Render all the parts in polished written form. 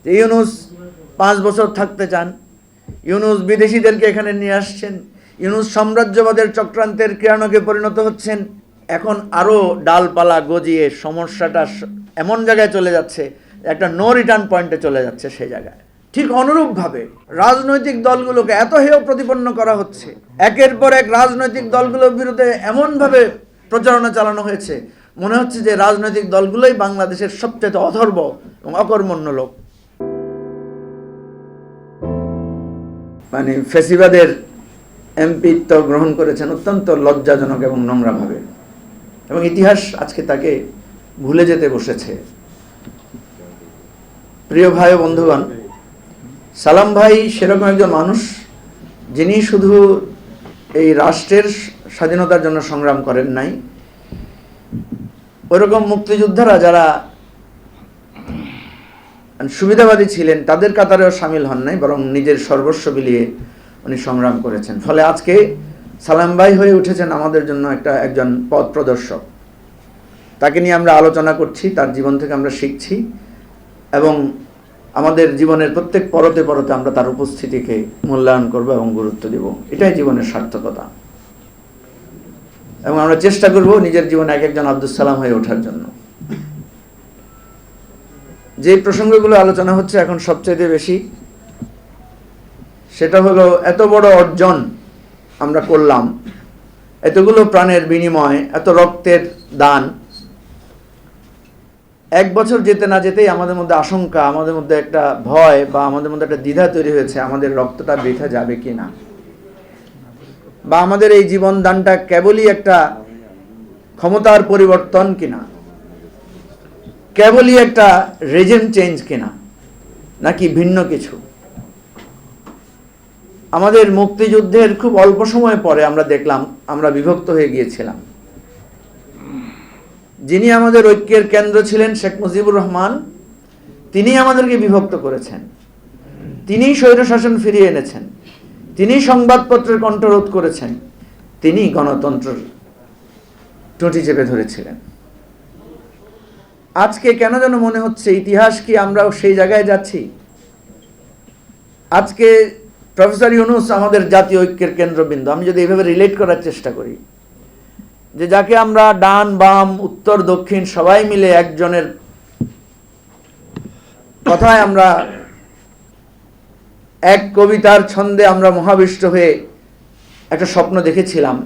যে ইউনূস 5 বছর থাকতে চান, ইউনূস বিদেশিদেরকে এখানে নিয়ে আসছেন, ইউনূস সাম্রাজ্যবাদের চক্রান্তের ক্রীড়নকে পরিণত হচ্ছেন। এখন আরও ডালপালা গজিয়ে সমস্যাটা এমন জায়গায় চলে যাচ্ছে, একটা নো রিটার্ন পয়েন্টে চলে যাচ্ছে সেই জায়গায়। ঠিক অনুরূপভাবে রাজনৈতিক দলগুলোকে এত হেয় প্রতিপন্ন করা হচ্ছে, একের পর এক রাজনৈতিক দলগুলোর বিরুদ্ধে এমনভাবে প্রচারণা চালানো হয়েছে, মনে হচ্ছে যে রাজনৈতিক দলগুলোই বাংলাদেশের সবচেয়ে অথর্ব এবং অকর্মণ্য লোক। মানে ফ্যাসিবাদের এমপিত্ব গ্রহণ করেছেন অত্যন্ত লজ্জাজনক এবং নোংরাভাবে, এবং ইতিহাস আজকে তাকে ভুলে যেতে বসেছে। প্রিয় ভাই ও বন্ধুগণ, সালাম ভাই সেরকম একজন মানুষ যিনি শুধু এই রাষ্ট্রের স্বাধীনতার জন্য সংগ্রাম করেন নাই, ওইরকম মুক্তিযোদ্ধারা যারা সুবিধাবাদী ছিলেন তাদের কাতারেও সামিল হন নাই, বরং নিজের সর্বস্ব বিলিয়ে উনি সংগ্রাম করেছেন। ফলে আজকে সালাম ভাই হয়ে উঠেছেন আমাদের জন্য একজন পথ প্রদর্শক। তাকে নিয়ে আমরা আলোচনা করছি, তার জীবন থেকে আমরা শিখছি, এবং আমাদের জীবনের প্রত্যেক পরতে পরতে আমরা তার উপস্থিতিকে মূল্যায়ন করব এবং গুরুত্ব দেব। এটাই জীবনের সার্থকতা, এবং আমরা চেষ্টা করব নিজের জীবনে এক একজন আব্দুস সালাম হয়ে ওঠার জন্য। যে প্রসঙ্গগুলো আলোচনা হচ্ছে এখন সবচেয়ে বেশি, সেটা হলো এত বড় অর্জন আমরা করলাম, এতগুলো প্রাণের বিনিময়, এত রক্তের দান। 1 বছর যেতে না যেতেই আমাদের মধ্যে আশঙ্কা, আমাদের মধ্যে একটা ভয় বা আমাদের মধ্যে একটা দ্বিধা তৈরি হয়েছে, আমাদের রক্তটা বৃথা যাবে কিনা, বা আমাদের এই জীবন দানটা কেবলই একটা ক্ষমতার পরিবর্তন কিনা, কেবলই একটা রেজিম চেঞ্জ কিনা, নাকি ভিন্ন কিছু। আমাদের মুক্তিযুদ্ধের খুব অল্প সময় পরে আমরা দেখলাম আমরা বিভক্ত হয়ে গিয়েছিলাম। যিনি আমাদের ঐক্যের কেন্দ্র ছিলেন শেখ মুজিবুর রহমান, তিনি আমাদেরকে বিভক্ত করেছেন, তিনি স্বৈরশাসন ফিরিয়ে এনেছেন, তিনি সংবাদপত্রের কণ্ঠরোধ করেছেন, তিনি গণতন্ত্রের টুটি চেপে ধরেছিলেন। আজকে কেন যেন মনে হচ্ছে ইতিহাস কি আমরাও সেই জায়গায় যাচ্ছি। আজকে প্রফেসর ইউনূস আমাদের জাতীয় ঐক্যের কেন্দ্রবিন্দু। আমি যদি এইভাবে রিলেট করার চেষ্টা করি, যে যাকে আমরা ডান বাম উত্তর দক্ষিণ সবাই মিলে একজনের কথায় আমরা এক কবিতার ছন্দে আমরা মহাবিষ্ট হয়ে একটা স্বপ্ন দেখেছিলাম,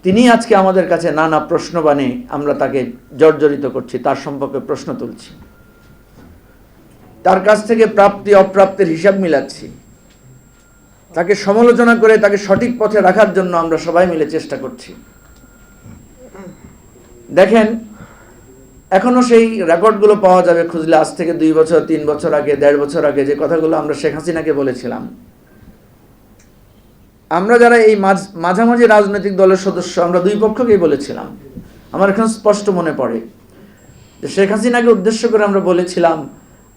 তিনি আজকে আমাদের কাছে নানা প্রশ্ন বানিয়ে আমরা তাকে জর্জরিত করছি, তার সম্পর্কে প্রশ্ন তুলছি, তার কাছ থেকে প্রাপ্তি অপ্রাপ্তির হিসাব মিলাচ্ছি, তাকে সমালোচনা করে তাকে সঠিক পথে রাখার জন্য আমরা সবাই মিলে চেষ্টা করছি। দেখেন, এখনো সেই রেকর্ডগুলো পাওয়া যাবে খুঁজলে, আজ থেকে 2 বছর 3 বছর আগে, 1.5 বছর আগে যে কথাগুলো আমরা শেখ হাসিনাকে বলেছিলাম। আমরা যারা এই মাঝামাঝি রাজনৈতিক দলের সদস্য, আমরা 2 পক্ষকেই বলেছিলাম। আমার এখন স্পষ্ট মনে পড়ে যে শেখ হাসিনাকে উদ্দেশ্য করে আমরা বলেছিলাম,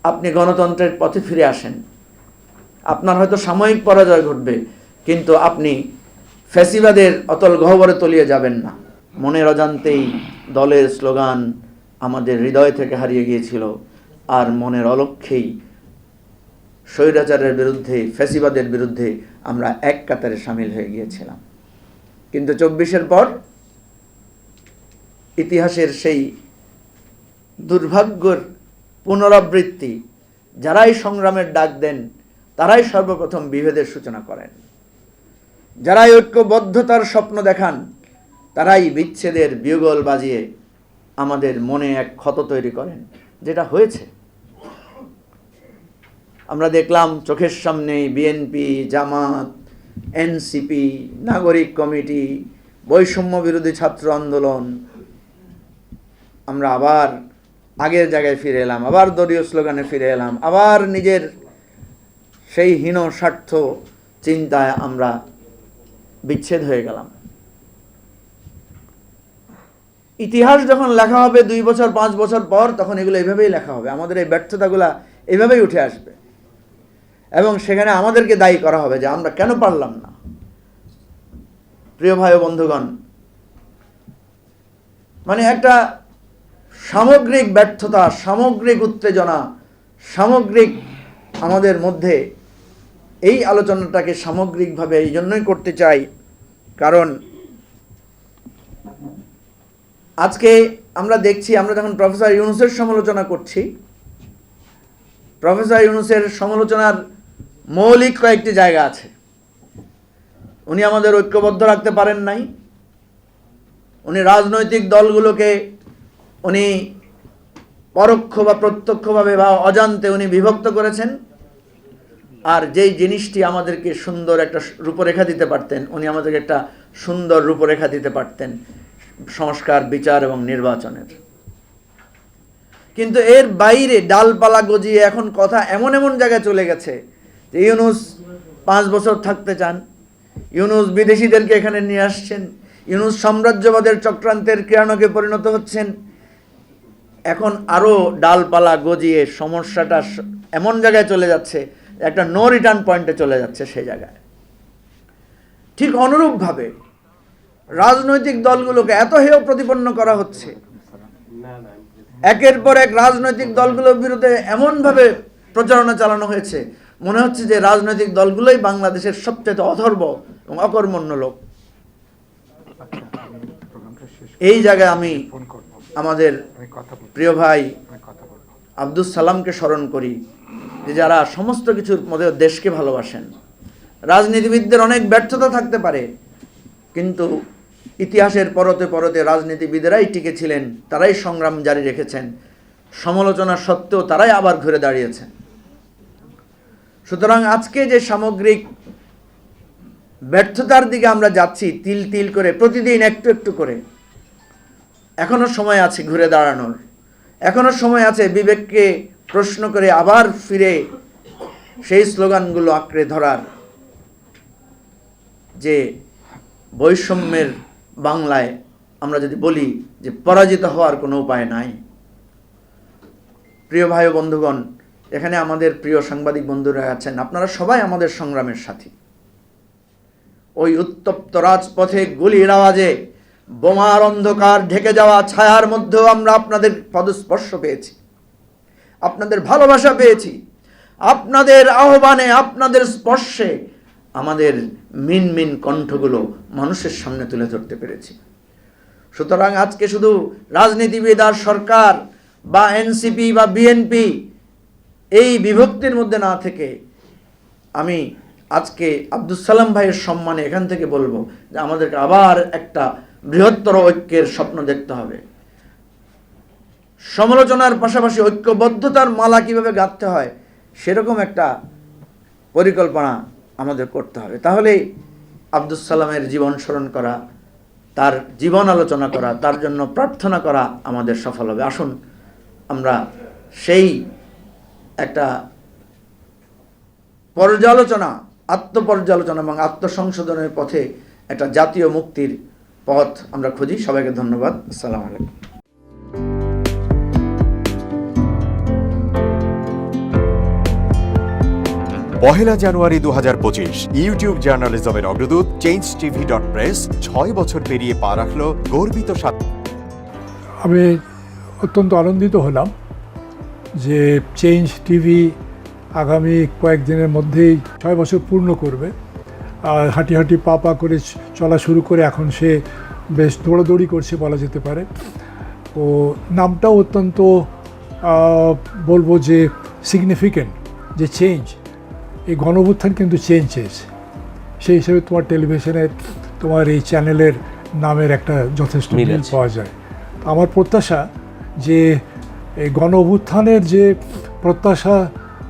আপনি গণতন্ত্রের পথে ফিরে আসেন, আপনার হয়তো সাময়িক পরাজয় ঘটবে, কিন্তু আপনি ফ্যাসিবাদের অতল গহ্বরে তলিয়ে যাবেন না। মনের অজান্তেই দলের স্লোগান আমাদের হৃদয় থেকে হারিয়ে গিয়েছিল, আর মনের অলক্ষ্যেই স্বৈরাচারের বিরুদ্ধে, ফ্যাসিবাদের বিরুদ্ধে আমরা এক কাতারে সামিল হয়ে গিয়েছিলাম। কিন্তু 24-এর পর ইতিহাসের সেই দুর্ভাগ্যের পুনরাবৃত্তি, যারাই সংগ্রামের ডাক দেন তারাই সর্বপ্রথম বিভেদের সূচনা করেন, যারাই ঐক্যবদ্ধতার স্বপ্ন দেখান তারাই বিচ্ছেদের বিউগল বাজিয়ে আমাদের মনে এক ক্ষত তৈরি করেন, যেটা হয়েছে। আমরা দেখলাম চোখের সামনেই বিএনপি, জামাত, এনসিপি, নাগরিক কমিটি, বৈষম্য বিরোধী ছাত্র আন্দোলন, আমরা আবার আগের জায়গায় ফিরে এলাম, আবার দলীয় স্লোগানে ফিরে এলাম, আবার নিজের সেই হীন স্বার্থ চিন্তায় আমরা বিচ্ছেদ হয়ে গেলাম। ইতিহাস যখন লেখা হবে 2 বছর 5 বছর পর, তখন এগুলো এইভাবেই লেখা হবে, আমাদের এই ব্যর্থতাগুলা এইভাবেই উঠে আসবে, এবং সেখানে আমাদেরকে দায়ী করা হবে যে আমরা কেন পারলাম না। প্রিয় ভাই ও বন্ধুগণ, মানে একটা সামগ্রিক ব্যর্থতা, সামগ্রিক উত্তেজনা, সামগ্রিক আমাদের মধ্যে এই আলোচনাটাকে সামগ্রিকভাবে এই জন্যই করতে চাই, কারণ আজকে আমরা দেখছি, আমরা যখন প্রফেসর ইউনূসের সমালোচনা করছি, প্রফেসর ইউনূসের সমালোচনার মৌলিক কয়েকটি জায়গা আছে। উনি আমাদের ঐক্যবদ্ধ রাখতে পারেন নাই, উনি রাজনৈতিক দলগুলোকে উনি পরোক্ষ বা প্রত্যক্ষভাবে বা অজান্তে উনি বিভক্ত করেছেন। আর যেই জিনিসটি আমাদেরকে সুন্দর একটা রূপরেখা দিতে পারতেন, উনি আমাদেরকে একটা সুন্দর রূপরেখা দিতে পারতেন সংস্কার, বিচার এবং নির্বাচনের। কিন্তু এর বাইরে ডালপালা গজিয়ে এখন কথা এমন এমন জায়গায় চলে গেছে যে ইউনূস 5 বছর থাকতে চান, ইউনূস বিদেশিদেরকে এখানে নিয়ে আসছেন, ইউনূস সাম্রাজ্যবাদের চক্রান্তের ক্রীড়নকে পরিণত হচ্ছেন। এখন আরও ডালপালা গজিয়ে সমস্যাটা এমন জায়গায় চলে যাচ্ছে, একটা নো রিটার্ন পয়েন্টে চলে যাচ্ছে সেই জায়গায়। ঠিক অনুরূপভাবে রাজনৈতিক দলগুলোকে এত হেয় প্রতিপন্ন করা হচ্ছে, একের পর এক রাজনৈতিক দলগুলোর বিরুদ্ধে এমনভাবে প্রচারণা চালানো হয়েছে, মনে হচ্ছে যে রাজনৈতিক দলগুলোই বাংলাদেশের সবচেয়ে অথর্ব এবং অকর্মণ্য লোক। এই জায়গায় আমি আমাদের প্রিয় ভাই আব্দুস সালামকে স্মরণ করি, যে যারা সমস্ত কিছুর মধ্যে দেশকে ভালোবাসেন। রাজনীতিবিদদের অনেক ব্যর্থতা থাকতে পারে, কিন্তু ইতিহাসের পরতে পরতে রাজনীতিবিদেরাই টিকে ছিলেন, তারাই সংগ্রাম জারি রেখেছেন, সমালোচনা সত্ত্বেও তারাই আবার ঘুরে দাঁড়িয়েছেন। সুতরাং আজকে যে সামগ্রিক ব্যর্থতার দিকে আমরা যাচ্ছি তিল তিল করে, প্রতিদিন একটু একটু করে, এখনো সময় আছে ঘুরে দাঁড়ানোর, এখনো সময় আছে বিবেককে প্রশ্ন করে আবার ফিরে সেই স্লোগানগুলো আঁকড়ে ধরার, যে বৈষম্যের বাংলায় আমরা যদি বলি যে পরাজিত হওয়ার কোনো উপায় নাই। প্রিয় ভাই ও বন্ধুগণ, এখানে আমাদের প্রিয় সাংবাদিক বন্ধুরা আছেন, আপনারা সবাই আমাদের সংগ্রামের সাথী। ওই উত্তপ্ত রাজপথে গুলির আওয়াজে, বোমার অন্ধকার ঢেকে যাওয়া ছায়ার মধ্যেও আমরা আপনাদের পদস্পর্শ পেয়েছি, আপনাদের ভালোবাসা পেয়েছি, আপনাদের আহ্বানে, আপনাদের স্পর্শে আমাদের মিনমিন কণ্ঠগুলো মানুষের সামনে তুলে ধরতে পেরেছি। সুতরাং আজকে শুধু রাজনীতিবিদ আর সরকার বা এনসিপি বা বিএনপি এই বিভক্তির মধ্যে না থেকে, আমি আজকে আব্দুস সালাম ভাইয়ের সম্মানে এখান থেকে বলবো যে আমাদেরকে আবার একটা বৃহত্তর ঐক্যের স্বপ্ন দেখতে হবে। সমালোচনার পাশাপাশি ঐক্যবদ্ধতার মালা কিভাবে গাঁথতে হয় সেরকম একটা পরিকল্পনা আমাদের করতে হবে। তাহলেই আব্দুস সালামের জীবন স্মরণ করা, তার জীবন আলোচনা করা, তার জন্য প্রার্থনা করা আমাদের সফল হবে। আসুন আমরা সেই একটা পর্যালোচনা, আত্মপর্যালোচনা এবং আত্মসংশোধনের পথে একটা জাতীয় মুক্তির পথ আমরা খুঁজি। সবাইকে ধন্যবাদ। আসসালামু আলাইকুম। পহেলা জানুয়ারি 2025 ইউটিউব জার্নালিজমের অগ্রদূত changetv.press 6 বছর পেরিয়ে পা রাখল গর্বিত আমি অত্যন্ত আনন্দিত হলাম যে চেঞ্জ টিভি আগামী কয়েকদিনের মধ্যেই 6 বছর পূর্ণ করবে। আর হাঁটি হাঁটি পা পা করে চলা শুরু করে এখন সে বেশ দৌড়াদৌড়ি করছে বলা যেতে পারে। ও নামটাও অত্যন্ত বলবো যে সিগনিফিক্যান্ট, যে চেঞ্জ, এই গণঅভ্যুত্থান কিন্তু চেঞ্জ চেয়েছে। সেই হিসেবে তোমার টেলিভিশনের, তোমার এই চ্যানেলের নামের একটা যথেষ্ট মিল পাওয়া যায়। আমার প্রত্যাশা যে এই গণঅভ্যুত্থানের যে প্রত্যাশা,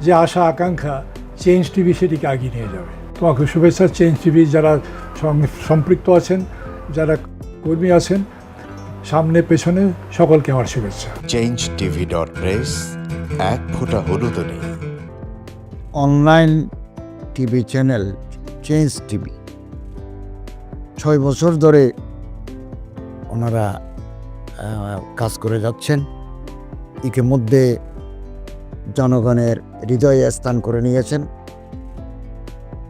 যে আশা আকাঙ্ক্ষা, চেঞ্জ টিভি সেটিকে এগিয়ে নিয়ে যাবে। তোমাকে শুভেচ্ছা। চেঞ্জ টিভি যারা সম্পৃক্ত আছেন, যারা কর্মী আছেন, সামনে পেছনে সকলকে আমার শুভেচ্ছা। changetv.press এক ফোঁটা হলুদও নেই। Online TV channel change TV 6 বছর ধরে ওনারা কাজ করে যাচ্ছেন। ইতিমধ্যে জনগণের হৃদয়ে স্থান করে নিয়েছেন।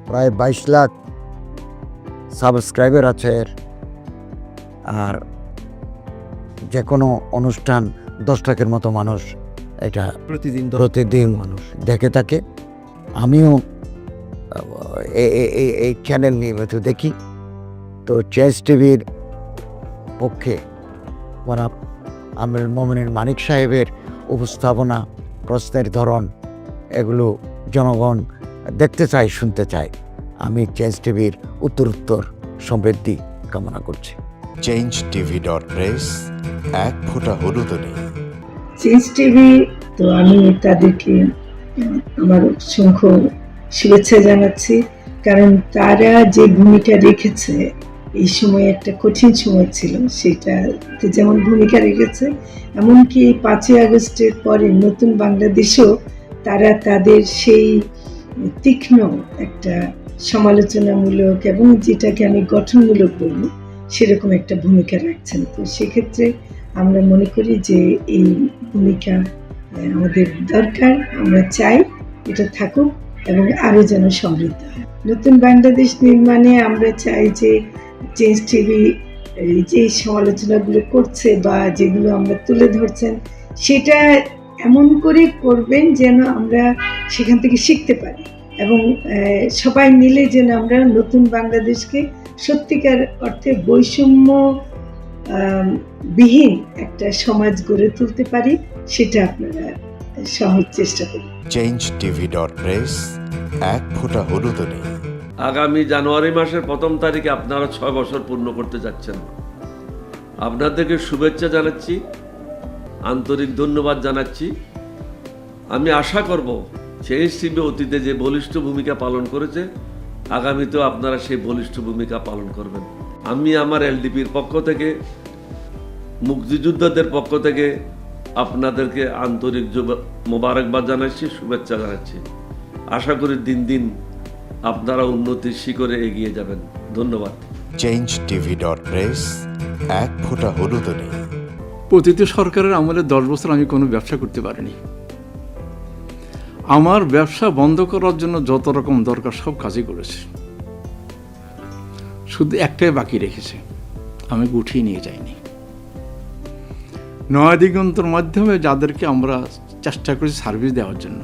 প্রায় 22 লাখ সাবস্ক্রাইবার আছে। আর যে কোনো অনুষ্ঠান 10 লাখের মতো মানুষ এটা প্রতিদিন মানুষ দেখে থাকে। আমিও এই চ্যানেল নিয়মিত দেখি। তো চেঞ্জ টিভির পক্ষে আমির মোমিনুল মানিক সাহেবের উপস্থাপনা, প্রশ্নের ধরন, এগুলো জনগণ দেখতে চায়, শুনতে চায়। আমি চেঞ্জ টিভির উত্তরোত্তর সমৃদ্ধি কামনা করছি। changetv.press এক ফোঁটা হলুদও নেই। চেঞ্জ টিভি, তো আমি তাদেরকে আমার অসংখ্য শুভেচ্ছা জানাচ্ছি, কারণ তারা যে ভূমিকা রেখেছে এই সময়, একটা কঠিন সময় ছিল, সেটাতে যেমন ভূমিকা রেখেছে, এমনকি 5ই আগস্টের পরে নতুন বাংলাদেশেও তারা তাদের সেই তীক্ষ্ণ একটা সমালোচনামূলক এবং যেটাকে আমি গঠনমূলক বলবো সেরকম একটা ভূমিকা রাখছেন। তো সেক্ষেত্রে আমরা মনে করি যে এই ভূমিকা আমাদের দরকার, আমরা চাই এটা থাকুক এবং আরও যেন সমৃদ্ধ হয়। নতুন বাংলাদেশ নির্মাণে আমরা চাই যে চেঞ্জ টিভি যে সমালোচনাগুলো করছে বা যেগুলো আমরা তুলে ধরছেন, সেটা এমন করে করবেন যেন আমরা সেখান থেকে শিখতে পারি এবং সবাই মিলে যেন আমরা নতুন বাংলাদেশকে সত্যিকার অর্থে বৈষম্য বিহীন একটা সমাজ গড়ে তুলতে পারি, সেটা আপনারা সহজ চেষ্টা করুন। changetv.press এক ফোঁটা হলুদও নেই। আগামী জানুয়ারি মাসের 1 তারিখে আপনারা 6 বছর পূর্ণ করতে যাচ্ছেন। আপনাদেরকে শুভেচ্ছা জানাচ্ছি, আন্তরিক ধন্যবাদ জানাচ্ছি। আমি আশা করব চেঞ্জ টিভি অতীতে যে বলিষ্ঠ ভূমিকা পালন করেছে, আগামীতেও আপনারা সেই বলিষ্ঠ ভূমিকা পালন করবেন। আমি আমার এলডিপির পক্ষ থেকে, মুক্তিযোদ্ধাদের পক্ষ থেকে আপনাদেরকে আন্তরিক মোবারকবাদ জানাচ্ছি, শুভেচ্ছা জানাচ্ছি। আশা করি দিন দিন আপনারা উন্নতির শিখরে এগিয়ে যাবেন। ধন্যবাদ। changetv.press এক ফোঁটা হলুদও নেই। প্রতিটি সরকারের আমলে 10 বছর আমি কোনো ব্যবসা করতে পারিনি। আমার ব্যবসা বন্ধ করার জন্য যত রকম দরকার সব কাজই করেছে, শুধু একটাই বাকি রেখেছে, আমি গুটিয়ে নিয়ে যাইনি। নয়া দিগন্তর মাধ্যমে যাদেরকে আমরা চেষ্টা করেছি সার্ভিস দেওয়ার জন্য,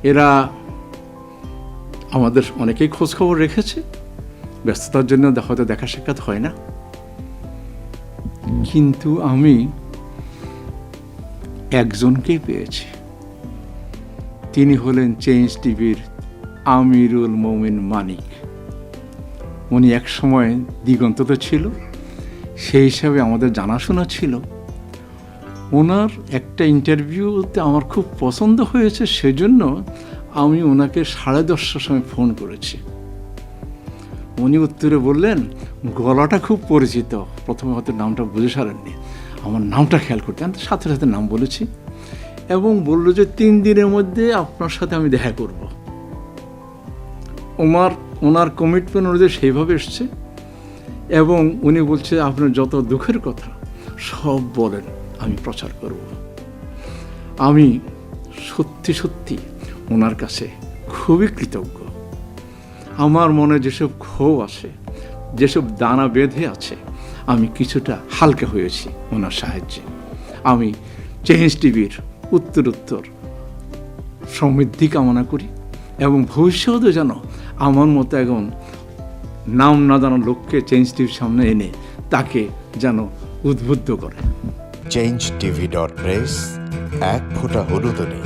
এরা আমাদের অনেকেই খোঁজখবর রেখেছে, ব্যস্ততার জন্য হয়তো দেখা সাক্ষাৎ হয় না, কিন্তু আমি একজনকেই পেয়েছি। তিনি হলেন চেঞ্জ টিভির আমিরুল মোমিন মানিক। উনি এক সময় দিগন্ততে ছিল, সেই হিসাবে আমাদের জানাশোনা ছিল। ওনার একটা ইন্টারভিউতে আমার খুব পছন্দ হয়েছে, সেজন্য আমি ওনাকে 10:30টার সময় ফোন করেছি। উনি উত্তরে বললেন, গলাটা খুব পরিচিত, প্রথমে হয়তো নামটা বুঝে সারেননি, আমার নামটা খেয়াল করতে, আমি সাথে সাথে নাম বলেছি এবং বললো যে 3 দিনের মধ্যে আপনার সাথে আমি দেখা করব। ওনার কমিটমেন্ট অনুযায়ী সেইভাবে এসছে এবং উনি বলছে আপনার যত দুঃখের কথা সব বলেন, আমি প্রচার করব। আমি সত্যি সত্যি ওনার কাছে খুবই কৃতজ্ঞ। আমার মনে যেসব ক্ষোভ আছে, যেসব দানা বেঁধে আছে, আমি কিছুটা হালকা হয়েছি ওনার সাহায্যে। আমি চেঞ্জ টিভির উত্তরোত্তর সমৃদ্ধি কামনা করি এবং ভবিষ্যতে যেন আমার মতো একজন নাম না জানার লোককে চেঞ্জ টিভির সামনে এনে তাকে যেন উদ্বুদ্ধ করে। changetv.press এক ফোঁটা হলুদও নেই।